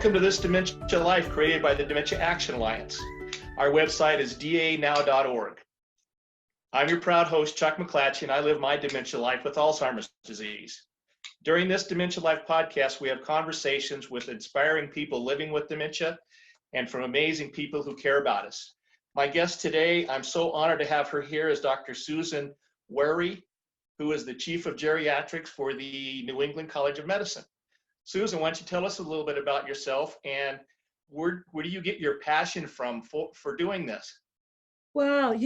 Welcome to this Dementia Life created by the Dementia Action Alliance. Our website is danow.org. I'm your proud host, Chuck McClatchy, and I live my dementia life with Alzheimer's disease. During this Dementia Life podcast, we have conversations with inspiring people living with dementia and from amazing people who care about us. My guest today, I'm so honored to have her here, is Dr. Susan Wehry, who is the Chief of Geriatrics for the New England College of Medicine. Susan, why don't you tell us a little bit about yourself and where do you get your passion from for doing this? Well,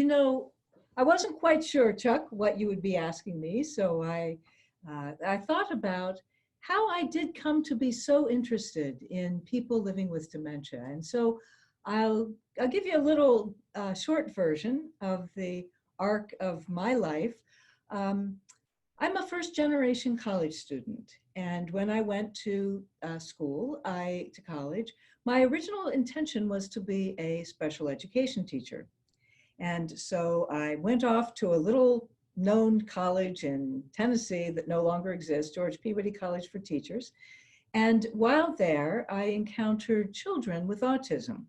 I wasn't quite sure, Chuck, what you would be asking me. So I thought about how I did come to be so interested in people living with dementia. And so I'll give you a little short version of the arc of my life. I'm a first-generation college student. And when I went to college, my original intention was to be a special education teacher. And so I went off to a little known college in Tennessee that no longer exists, George Peabody College for Teachers. And while there, I encountered children with autism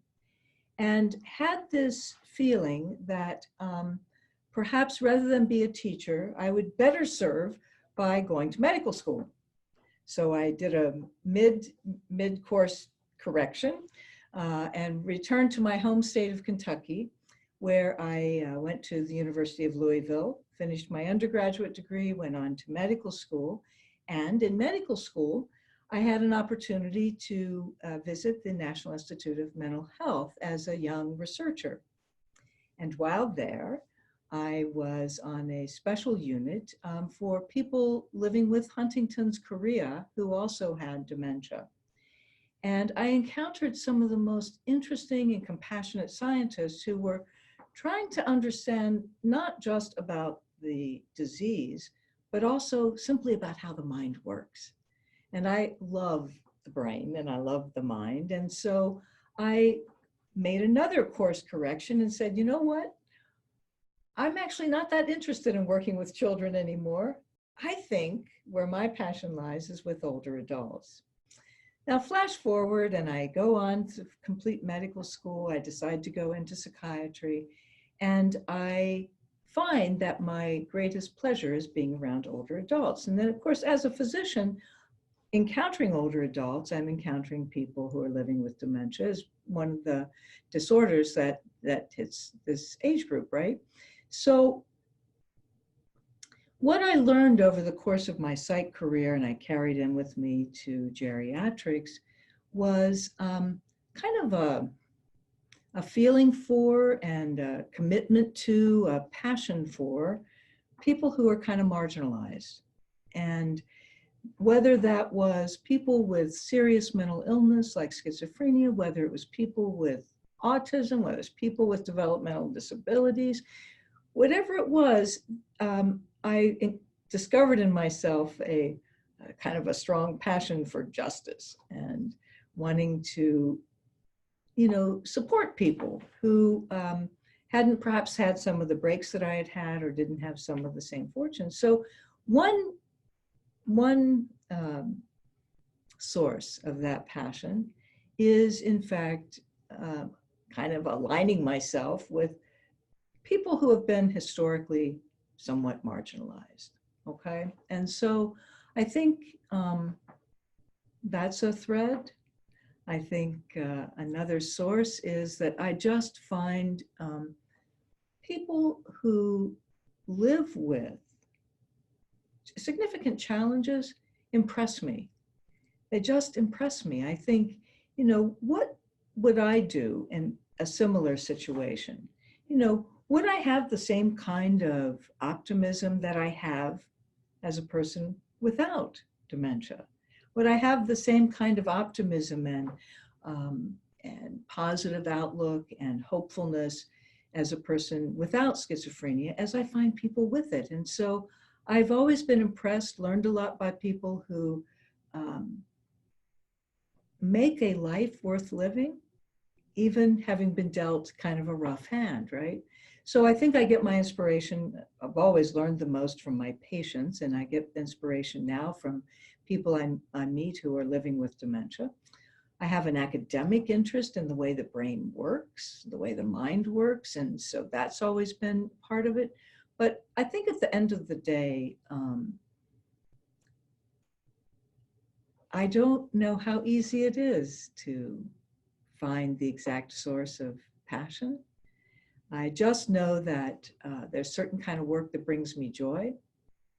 and had this feeling that perhaps rather than be a teacher, I would better serve by going to medical school. So I did a mid-course correction and returned to my home state of Kentucky, where I went to the University of Louisville, finished my undergraduate degree, went on to medical school. And in medical school, I had an opportunity to visit the National Institute of Mental Health as a young researcher. And while there, I was on a special unit for people living with Huntington's chorea who also had dementia. And I encountered some of the most interesting and compassionate scientists who were trying to understand not just about the disease, but also simply about how the mind works. And I love the brain and I love the mind. And so I made another course correction and said, you know what? I'm actually not that interested in working with children anymore. I think where my passion lies is with older adults. Now, flash forward and I go on to complete medical school. I decide to go into psychiatry and I find that my greatest pleasure is being around older adults. And then, of course, as a physician, encountering older adults, I'm encountering people who are living with dementia is one of the disorders that hits this age group, right? So what I learned over the course of my psych career, and I carried in with me to geriatrics, was kind of a feeling for and a commitment to, a passion for people who are kind of marginalized. And whether that was people with serious mental illness like schizophrenia, whether it was people with autism, whether it was people with developmental disabilities, whatever it was, I discovered in myself a kind of a strong passion for justice and wanting to, support people who hadn't perhaps had some of the breaks that I had had or didn't have some of the same fortunes. So one source of that passion is, in fact, kind of aligning myself with people who have been historically somewhat marginalized, okay? And so I think that's a thread. I think another source is that I just find people who live with significant challenges impress me. They just impress me. I think, what would I do in a similar situation? Would I have the same kind of optimism that I have as a person without dementia? Would I have the same kind of optimism and positive outlook and hopefulness as a person without schizophrenia as I find people with it? And so I've always been impressed, learned a lot by people who make a life worth living, even having been dealt kind of a rough hand, right? So I think I get my inspiration, I've always learned the most from my patients, and I get inspiration now from people I meet who are living with dementia. I have an academic interest in the way the brain works, the way the mind works. And so that's always been part of it. But I think at the end of the day, I don't know how easy it is to find the exact source of passion. I just know that there's certain kind of work that brings me joy.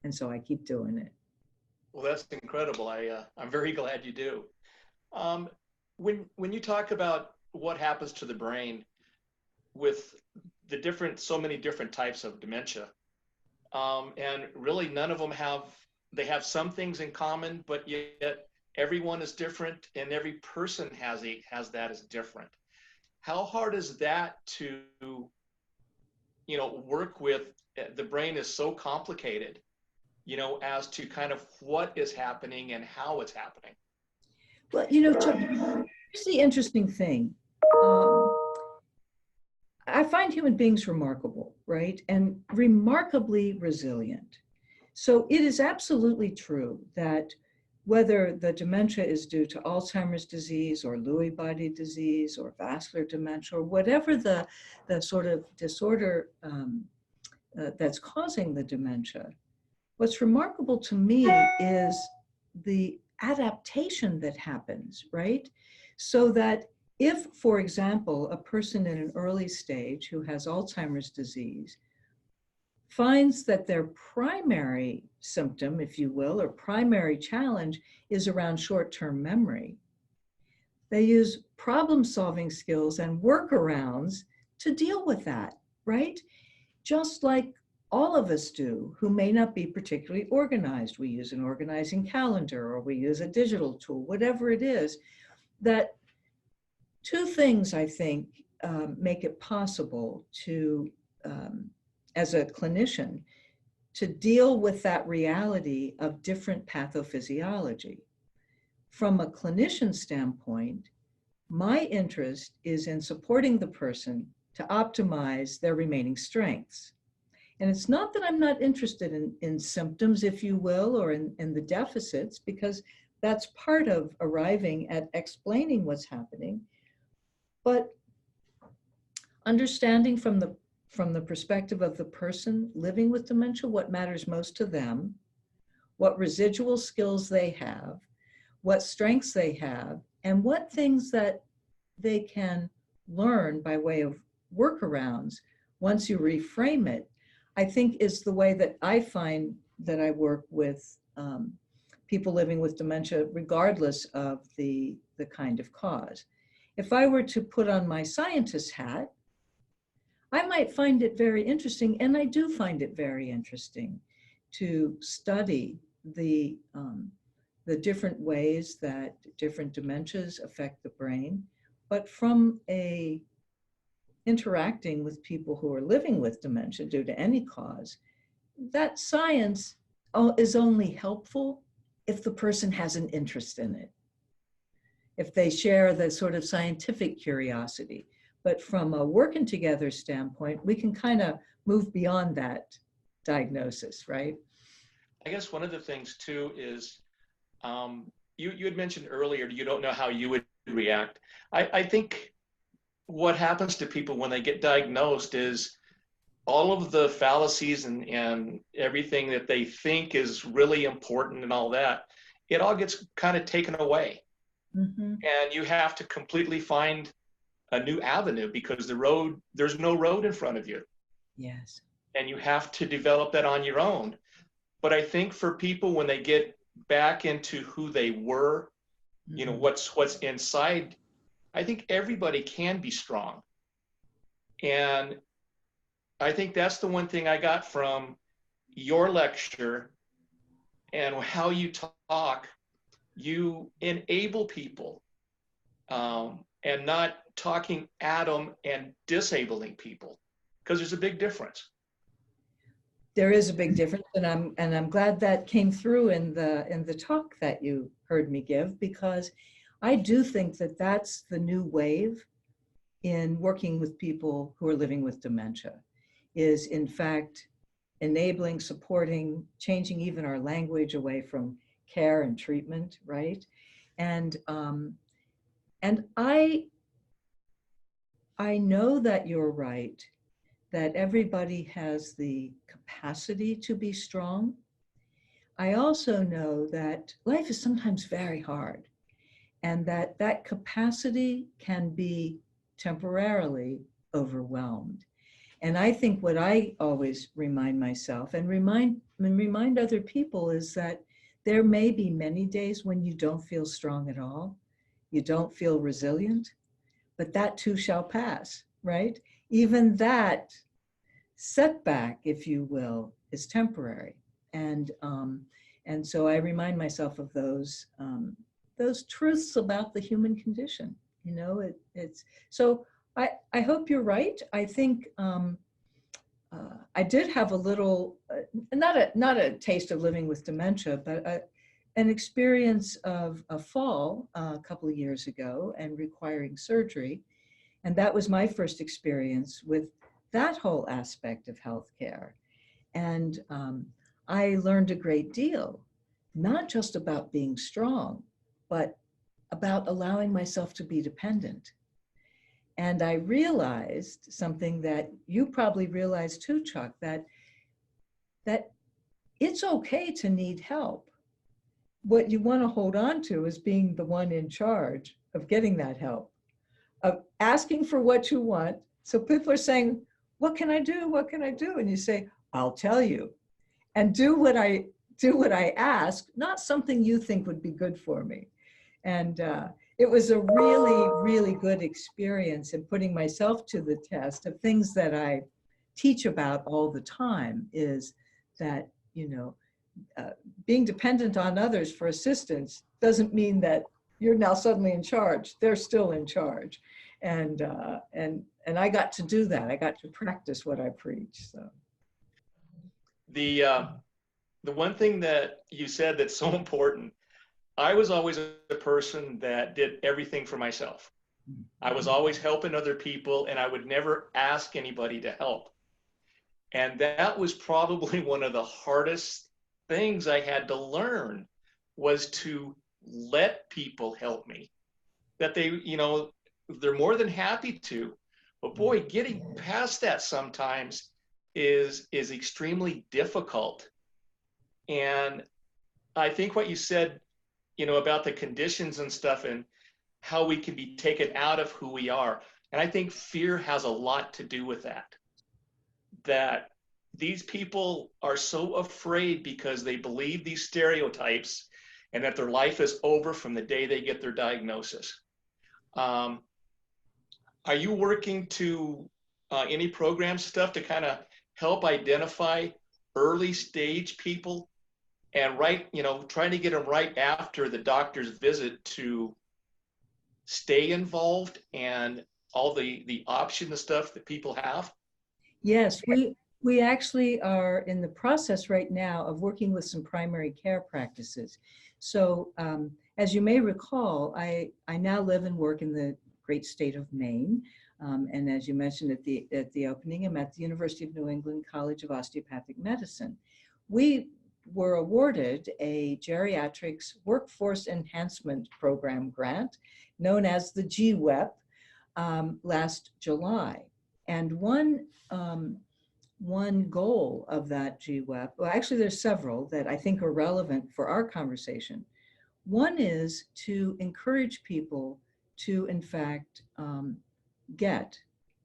And so I keep doing it. Well, that's incredible. I'm very glad you do. When you talk about what happens to the brain with so many different types of dementia, and really none of them they have some things in common, but yet everyone is different and every person has that as different. How hard is that to, work with? The brain is so complicated, as to kind of what is happening and how it's happening. Well, Chuck, here's the interesting thing. I find human beings remarkable, right? And remarkably resilient. So it is absolutely true that whether the dementia is due to Alzheimer's disease or Lewy body disease or vascular dementia, or whatever the sort of disorder that's causing the dementia, what's remarkable to me is the adaptation that happens, right? So that if, for example, a person in an early stage who has Alzheimer's disease finds that their primary symptom, if you will, or primary challenge is around short-term memory, they use problem-solving skills and workarounds to deal with that, right? Just like all of us do who may not be particularly organized. We use an organizing calendar or we use a digital tool, whatever it is. That two things, I think, make it possible to, as a clinician, to deal with that reality of different pathophysiology. From a clinician standpoint, my interest is in supporting the person to optimize their remaining strengths. And it's not that I'm not interested in symptoms, if you will, or in the deficits, because that's part of arriving at explaining what's happening. But understanding from the perspective of the person living with dementia, what matters most to them, what residual skills they have, what strengths they have, and what things that they can learn by way of workarounds once you reframe it, I think is the way that I find that I work with people living with dementia, regardless of the kind of cause. If I were to put on my scientist hat, I might find it very interesting, and I do find it very interesting to study the different ways that different dementias affect the brain, but from interacting with people who are living with dementia due to any cause, that science is only helpful if the person has an interest in it, if they share the sort of scientific curiosity. But from a working together standpoint, we can kind of move beyond that diagnosis, right? I guess one of the things too is, you had mentioned earlier, you don't know how you would react. I think what happens to people when they get diagnosed is all of the fallacies and everything that they think is really important and all that, it all gets kind of taken away. Mm-hmm. And you have to completely find a new avenue because there's no road in front of you. Yes. And you have to develop that on your own. But I think for people, when they get back into who they were, mm-hmm. What's inside, I think everybody can be strong. And I think that's the one thing I got from your lecture and how you talk. You enable people, and not talking at them and disabling people, because there's a big difference. There is a big difference, and I'm glad that came through in the talk that you heard me give, because I do think that that's the new wave in working with people who are living with dementia, is in fact enabling, supporting, changing even our language away from care and treatment, right? And And I know that you're right, that everybody has the capacity to be strong. I also know that life is sometimes very hard, and that that capacity can be temporarily overwhelmed. And I think what I always remind myself and remind other people is that there may be many days when you don't feel strong at all, you don't feel resilient, but that too shall pass, right? Even that setback, if you will, is temporary. And so I remind myself of those truths about the human condition. You know, it's so. I hope you're right. I think I did have a little, not a taste of living with dementia, but an experience of a fall a couple of years ago and requiring surgery. And that was my first experience with that whole aspect of healthcare. And I learned a great deal, not just about being strong, but about allowing myself to be dependent. And I realized something that you probably realized too, Chuck, that it's okay to need help. What you want to hold on to is being the one in charge of getting that help, of asking for what you want. So people are saying, what can I do? What can I do? And you say, I'll tell you. And do what I ask, not something you think would be good for me. And it was a really, really good experience in putting myself to the test of things that I teach about all the time, is that, you know, being dependent on others for assistance doesn't mean that you're now suddenly in charge. They're still in charge. And I got to do that. I got to practice what I preach. So The one thing that you said that's so important, I was always a person that did everything for myself. I was always helping other people, and I would never ask anybody to help. And that was probably one of the hardest things I had to learn, was to let people help me. That they, you know, they're more than happy to. But boy, getting past that sometimes is extremely difficult. And I think what you said, you know, about the conditions and stuff and how we can be taken out of who we are. And I think fear has a lot to do with that. That these people are so afraid because they believe these stereotypes and that their life is over from the day they get their diagnosis. Are you working to any program stuff to kind of help identify early stage people and trying to get them right after the doctor's visit to stay involved and all the option and stuff that people have? yes, we actually are in the process right now of working with some primary care practices. So as you may recall, I now live and work in the great state of Maine. And as you mentioned at the opening, I'm at the University of New England College of Osteopathic Medicine. We were awarded a geriatrics workforce enhancement program grant known as the GWEP last July. And one goal of that GWEP, well, actually there's several that I think are relevant for our conversation. One is to encourage people to, in fact, get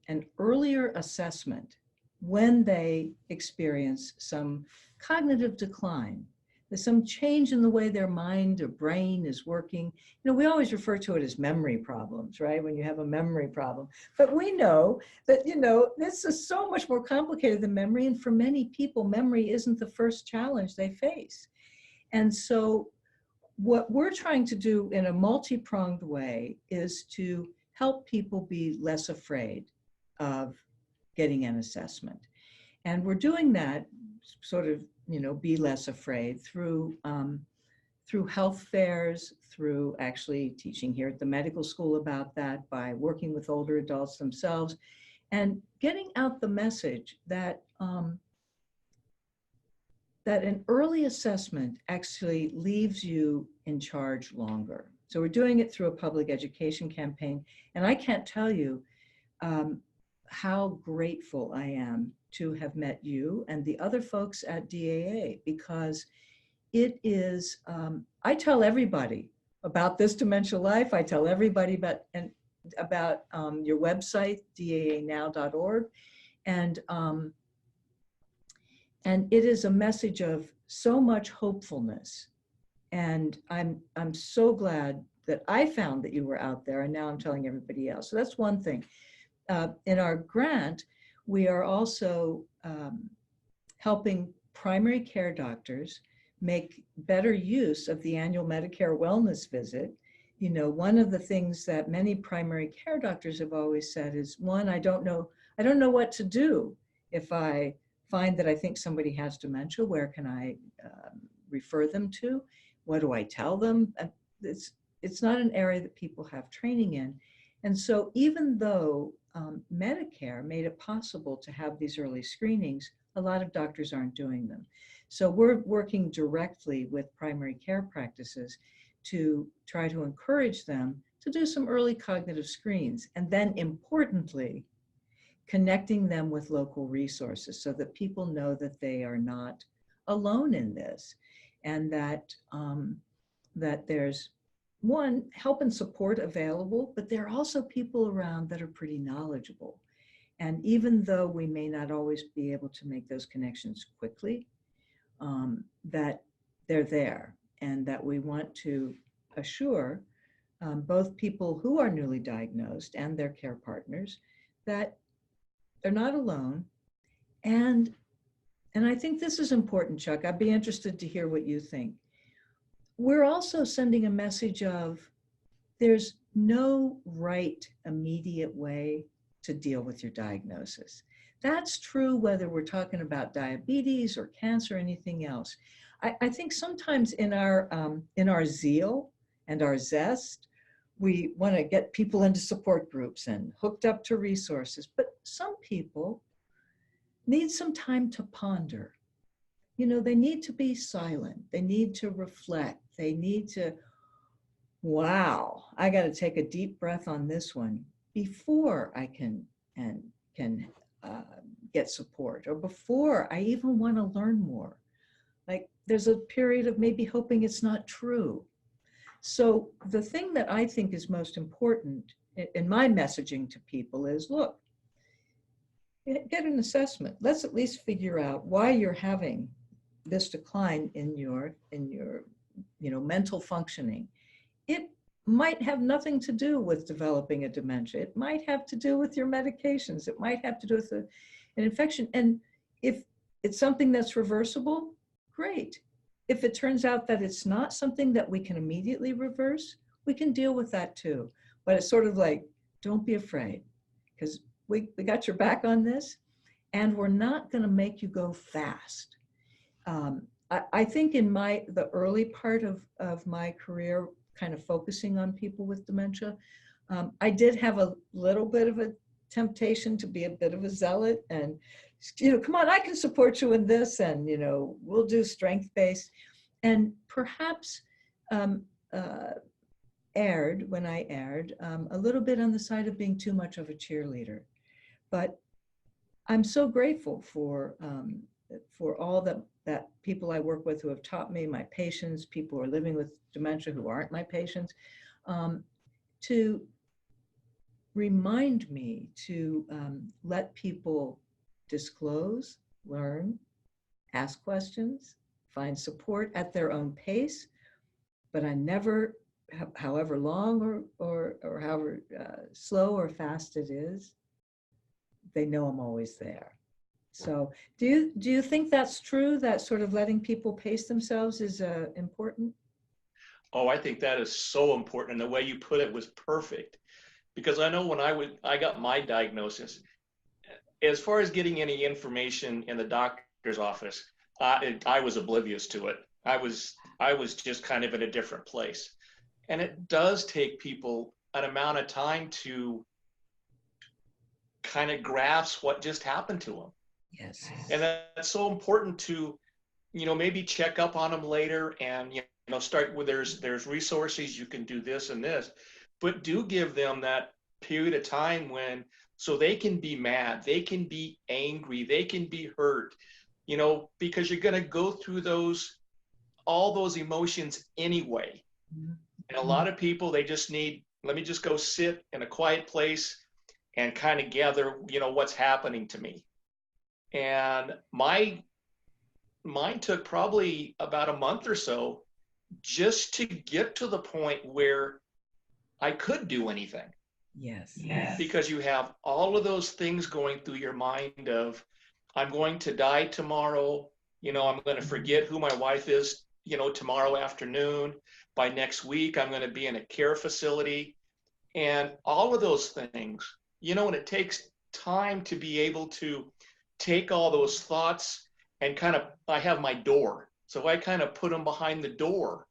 an earlier assessment when they experience some cognitive decline. There's some change in the way their mind or brain is working. You know, we always refer to it as memory problems, right? When you have a memory problem. But we know that, you know, this is so much more complicated than memory. And for many people, memory isn't the first challenge they face. And so what we're trying to do in a multi-pronged way is to help people be less afraid of getting an assessment. And we're doing that sort of, you know, be less afraid through health fairs, through actually teaching here at the medical school about that, by working with older adults themselves, and getting out the message that that an early assessment actually leaves you in charge longer. So we're doing it through a public education campaign. And I can't tell you how grateful I am to have met you and the other folks at DAA, because it is, I tell everybody about this Dementia Life. I tell everybody about your website, daanow.org. And it is a message of so much hopefulness. And I'm so glad that I found that you were out there, and now I'm telling everybody else. So that's one thing. In our grant, we are also helping primary care doctors make better use of the annual Medicare wellness visit. You know, one of the things that many primary care doctors have always said is, one, I don't know what to do if I find that I think somebody has dementia. Where can I refer them to? What do I tell them? It's not an area that people have training in. And so even though Medicare made it possible to have these early screenings, a lot of doctors aren't doing them. So we're working directly with primary care practices to try to encourage them to do some early cognitive screens. And then importantly, connecting them with local resources so that people know that they are not alone in this, and that that there's one, help and support available, but there are also people around that are pretty knowledgeable. And even though we may not always be able to make those connections quickly, that they're there, and that we want to assure both people who are newly diagnosed and their care partners that they're not alone. And I think this is important, Chuck. I'd be interested to hear what you think. We're also sending a message of there's no right immediate way to deal with your diagnosis. That's true whether we're talking about diabetes or cancer or anything else. I think sometimes in our zeal and our zest, we want to get people into support groups and hooked up to resources, but some people need some time to ponder. You know, they need to be silent. They need to reflect. They need to, wow, I got to take a deep breath on this one before I can get support, or before I even want to learn more. Like there's a period of maybe hoping it's not true. So the thing that I think is most important in my messaging to people is, look, get an assessment. Let's at least figure out why you're having this decline in your mental functioning. It might have nothing to do with developing a dementia. It might have to do with your medications. It might have to do with an infection. And if it's something that's reversible, great. If it turns out that it's not something that we can immediately reverse, we can deal with that too. But it's sort of like, don't be afraid, because we got your back on this, and we're not going to make you go fast. I think in the early part of my career, kind of focusing on people with dementia, I did have a little bit of a temptation to be a bit of a zealot and, come on, I can support you in this, and, we'll do strength-based, and perhaps erred a little bit on the side of being too much of a cheerleader. But I'm so grateful for all that people I work with who have taught me, my patients, people who are living with dementia who aren't my patients, to remind me to let people disclose, learn, ask questions, find support at their own pace. But I never, however long or however slow or fast it is, they know I'm always there. So do you think that's true, that sort of letting people pace themselves is important? Oh, I think that is so important. And the way you put it was perfect, because I know when I got my diagnosis, as far as getting any information in the doctor's office, I was oblivious to it. I was just kind of in a different place. And it does take people an amount of time to kind of grasp what just happened to them. Yes. And that's so important to, maybe check up on them later and, start with, there's resources, you can do this and this, but do give them that period of time when, so they can be mad, they can be angry, they can be hurt, because you're going to go through all those emotions anyway. And a lot of people, they just need, let me just go sit in a quiet place and kind of gather, what's happening to me. And mine took probably about a month or so just to get to the point where I could do anything. Yes. Because you have all of those things going through your mind of, I'm going to die tomorrow. I'm going to forget who my wife is, tomorrow afternoon. By next week, I'm going to be in a care facility. And all of those things, and it takes time to be able to take all those thoughts and I have my door. So I kind of put them behind the door.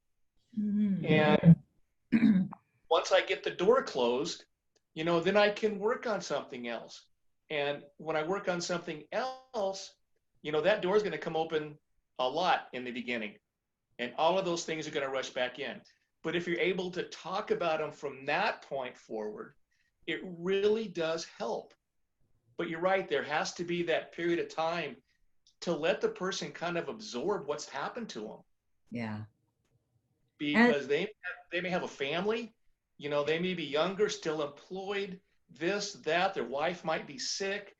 Mm-hmm. And once I get the door closed, then I can work on something else. And when I work on something else, that door is going to come open a lot in the beginning. And all of those things are going to rush back in. But if you're able to talk about them from that point forward, it really does help. But you're right, there has to be that period of time to let the person kind of absorb what's happened to them. Yeah. Because they may have a family, they may be younger, still employed, this, that, their wife might be sick,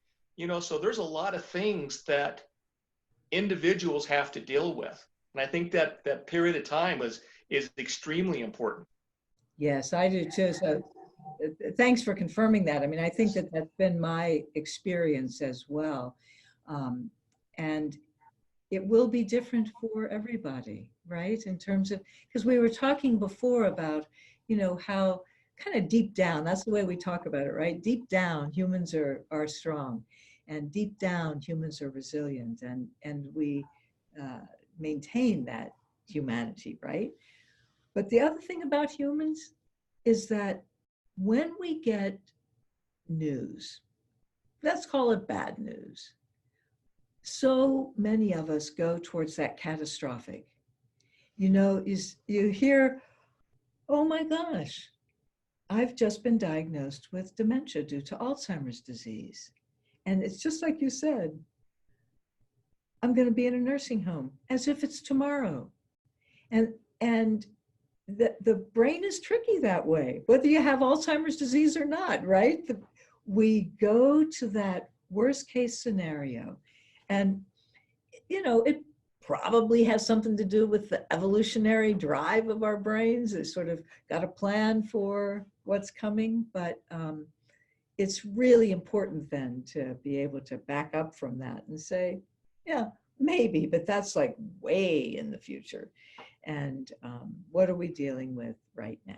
so there's a lot of things that individuals have to deal with. And I think that period of time is extremely important. Yes, I do too. So thanks for confirming that. I mean, I think that that's been my experience as well. And it will be different for everybody, right? In terms of, because we were talking before about, how kind of deep down, that's the way we talk about it, right? Deep down, humans are strong, and deep down, humans are resilient, and we maintain that humanity, right? But the other thing about humans is that when we get news, let's call it bad news, so many of us go towards that catastrophic. You hear, oh my gosh, I've just been diagnosed with dementia due to Alzheimer's disease. And it's just like you said, I'm going to be in a nursing home as if it's tomorrow. And the brain is tricky that way, whether you have Alzheimer's disease or not, right? We go to that worst case scenario. And, it probably has something to do with the evolutionary drive of our brains. It's sort of got a plan for what's coming, but it's really important then to be able to back up from that and say, yeah, maybe, but that's like way in the future. And what are we dealing with right now?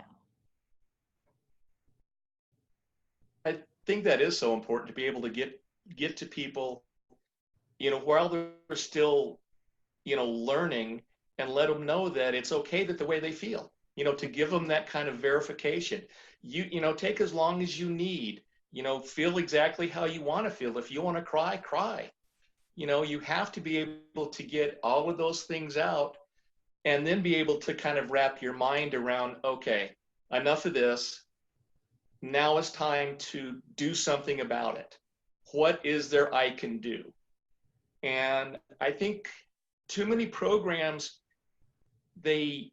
I think that is so important to be able to get to people, while they're still, learning, and let them know that it's okay that the way they feel, to give them that kind of verification. Take as long as you need, feel exactly how you want to feel. If you want to cry, cry. You have to be able to get all of those things out and then be able to kind of wrap your mind around, okay, enough of this. Now it's time to do something about it. What is there I can do? And I think too many programs, they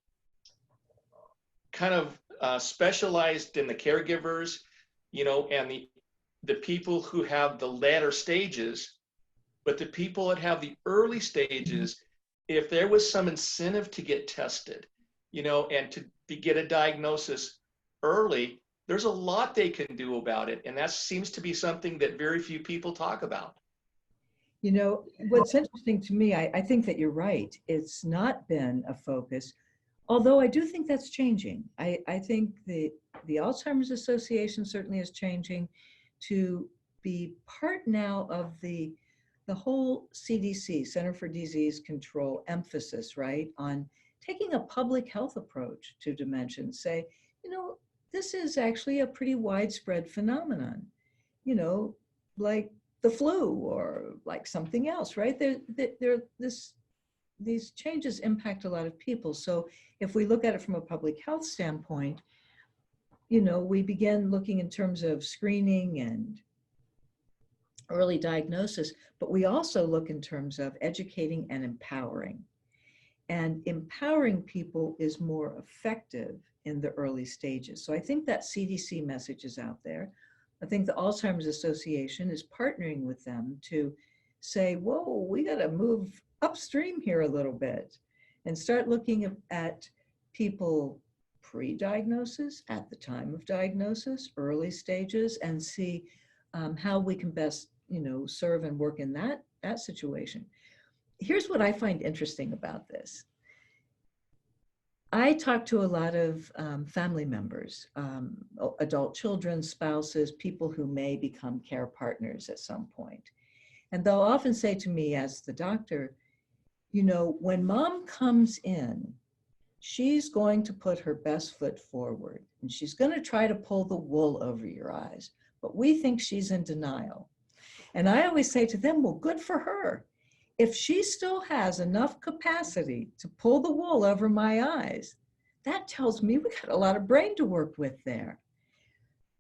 kind of specialized in the caregivers, and the people who have the latter stages, but the people that have the early stages, if there was some incentive to get tested, and to get a diagnosis early, there's a lot they can do about it. And that seems to be something that very few people talk about. What's interesting to me, I think that you're right. It's not been a focus, although I do think that's changing. I think the Alzheimer's Association certainly is changing to be part now of the whole CDC, Center for Disease Control, emphasis, right, on taking a public health approach to dementia and say, this is actually a pretty widespread phenomenon, like the flu or like something else, right? This these changes impact a lot of people. So if we look at it from a public health standpoint, you know, we begin looking in terms of screening and early diagnosis, but we also look in terms of educating and empowering. And empowering people is more effective in the early stages. So I think that CDC message is out there. I think the Alzheimer's Association is partnering with them to say, whoa, we got to move upstream here a little bit and start looking at people pre-diagnosis, at the time of diagnosis, early stages, and see how we can best, you know, serve and work in that situation. Here's what I find interesting about this. I talk to a lot of family members, adult children, spouses, people who may become care partners at some point. And they'll often say to me as the doctor, you know, when mom comes in, she's going to put her best foot forward and she's going to try to pull the wool over your eyes, but we think she's in denial. And I always say to them, well, good for her. If she still has enough capacity to pull the wool over my eyes, that tells me we got a lot of brain to work with there.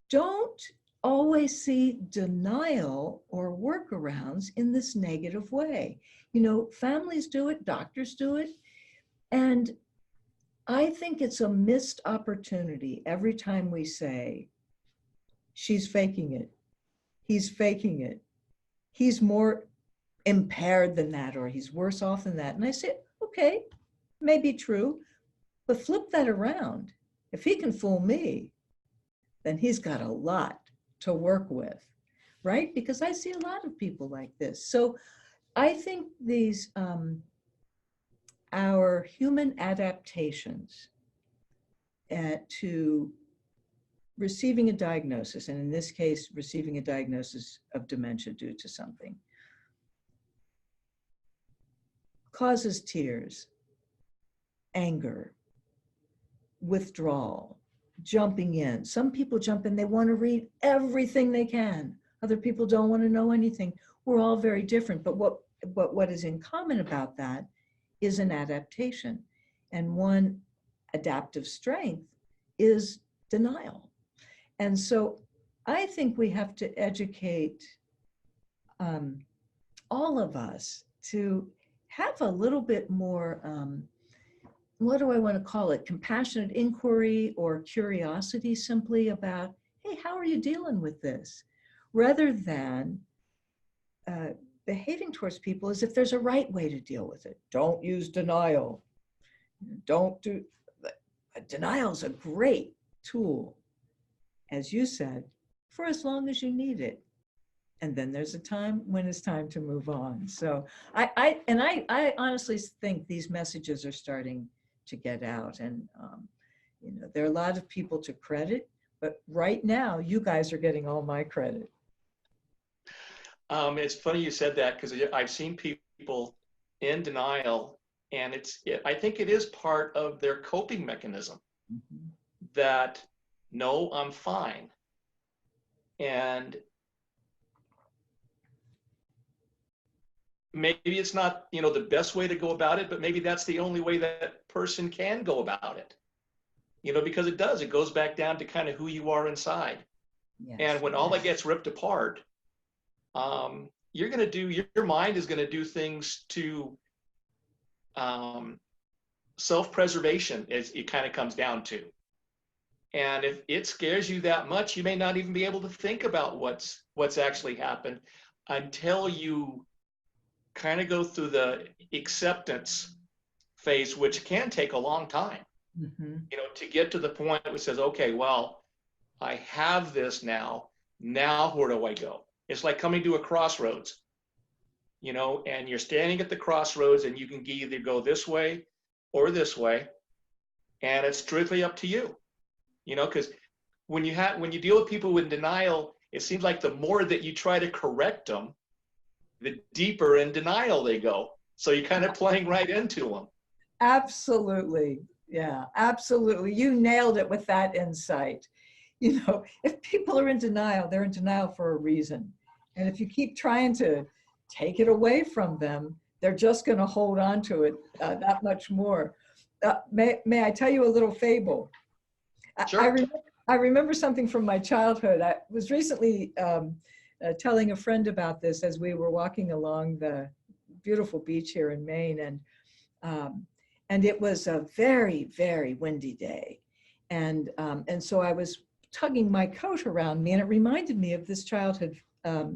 Don't always see denial or workarounds in this negative way. You know, families do it, doctors do it, and I think it's a missed opportunity every time we say, she's faking it, he's faking it, he's more impaired than that, or he's worse off than that. And I say, okay, may be true, but flip that around. If he can fool me, then he's got a lot to work with, right? Because I see a lot of people like this. So I think these, our human adaptations to receiving a diagnosis, and in this case, receiving a diagnosis of dementia due to something, causes tears, anger, withdrawal, jumping in. Some people jump in, they want to read everything they can. Other people don't want to know anything. We're all very different, but what is in common about that is an adaptation. And one adaptive strength is denial. And so I think we have to educate all of us to have a little bit more, what do I want to call it? Compassionate inquiry or curiosity simply about, hey, how are you dealing with this? Rather than behaving towards people as if there's a right way to deal with it. Don't use denial. Don't do, denial is a great tool, as you said, for as long as you need it. And then there's a time when it's time to move on. So I honestly think these messages are starting to get out, and you know, there are a lot of people to credit, but right now you guys are getting all my credit. It's funny you said that, because I've seen people in denial, and I think it is part of their coping mechanism. Mm-hmm. That, no, I'm fine. And maybe it's not, you know, the best way to go about it, but maybe that's the only way that person can go about it. You know, because it goes back down to kind of who you are inside. Yes. And when all that gets ripped apart, you're going to do, your mind is going to do things to self-preservation, as it kind of comes down to. And if it scares you that much, you may not even be able to think about what's actually happened until you kind of go through the acceptance phase, which can take a long time. Mm-hmm. You know, to get to the point where it says, okay, well, I have this now. Now where do I go? It's like coming to a crossroads, you know, and you're standing at the crossroads, and you can either go this way or this way, and it's strictly up to you, you know, because when you deal with people with denial, it seems like the more that you try to correct them, the deeper in denial they go. So you're kind of playing right into them. Absolutely. Yeah, absolutely. You nailed it with that insight. You know, if people are in denial, they're in denial for a reason. And if you keep trying to take it away from them, they're just going to hold on to it that much more. May I tell you a little fable? Sure. I remember something from my childhood. I was recently telling a friend about this as we were walking along the beautiful beach here in Maine, and it was a very, very windy day, and so I was tugging my coat around me, and it reminded me of this childhood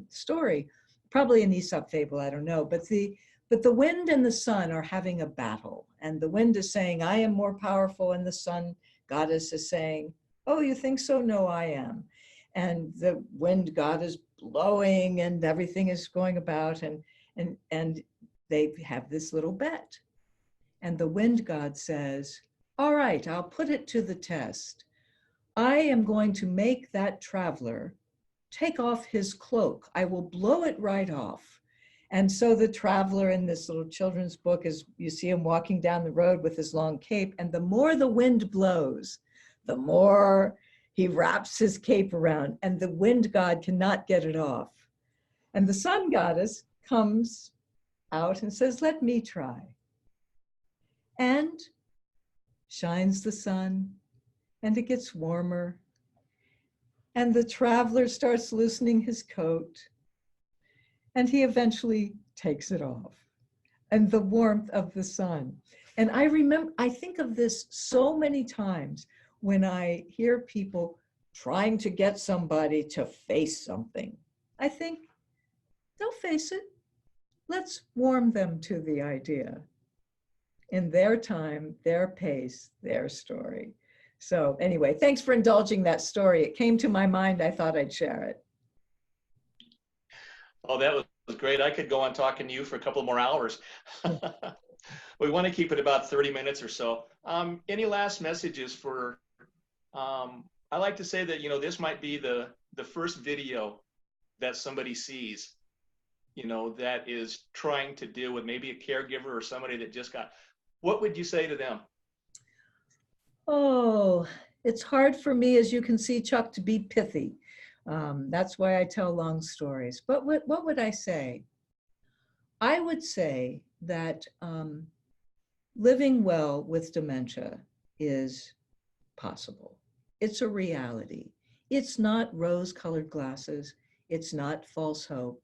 story, probably an Aesop fable, I don't know, but the wind and the sun are having a battle, and the wind is saying, I am more powerful, and the sun goddess is saying, oh, you think so? No, I am. And the wind god is blowing, and everything is going about, and they have this little bet. And the wind god says, all right, I'll put it to the test. I am going to make that traveler take off his cloak. I will blow it right off. And so the traveler in this little children's book is, you see him walking down the road with his long cape, and the more the wind blows, the more he wraps his cape around, and the wind god cannot get it off. And the sun goddess comes out and says, let me try. And shines the sun, and it gets warmer, and the traveler starts loosening his coat, and he eventually takes it off, and the warmth of the sun. And I think of this so many times when I hear people trying to get somebody to face something. I think, they'll face it. Let's warm them to the idea. In their time, their pace, their story. So anyway, thanks for indulging that story. It came to my mind. I thought I'd share it. Oh, that was great. I could go on talking to you for a couple more hours. We want to keep it about 30 minutes or so. Any last messages for, I like to say that, you know, this might be the first video that somebody sees, you know, that is trying to deal with maybe a caregiver or somebody that just got, what would you say to them? Oh, it's hard for me, as you can see, Chuck, to be pithy. That's why I tell long stories. But what would I say? I would say that living well with dementia is possible. It's a reality. It's not rose-colored glasses. It's not false hope.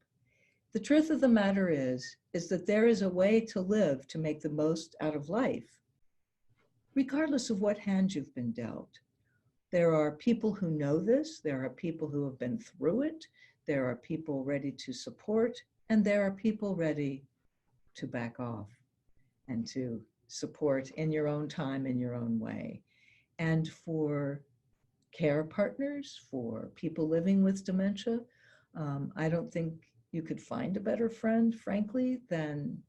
The truth of the matter is that there is a way to live to make the most out of life, regardless of what hand you've been dealt. There are people who know this. There are people who have been through it. There are people ready to support, and there are people ready to back off and to support in your own time, in your own way. And for care partners, for people living with dementia, I don't think you could find a better friend, frankly, than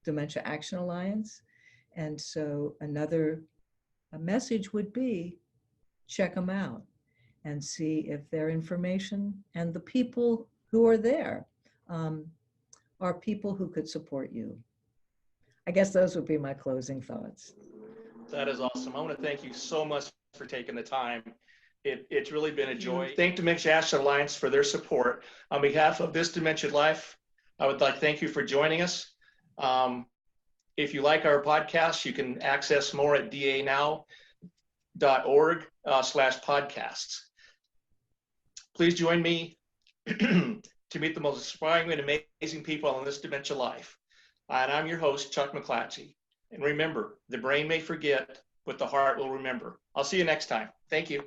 Dementia Action Alliance. And so a message would be, check them out and see if their information and the people who are there are people who could support you. I guess those would be my closing thoughts. That is awesome. I want to thank you so much for taking the time. It's really been a joy. Thank Dementia Action Alliance for their support. On behalf of This Dementia Life, I would like to thank you for joining us. If you like our podcast, you can access more at danow.org/podcasts. Please join me to meet the most inspiring and amazing people on This Dementia Life. And I'm your host, Chuck McClatchy. And remember, the brain may forget, but the heart will remember. I'll see you next time. Thank you.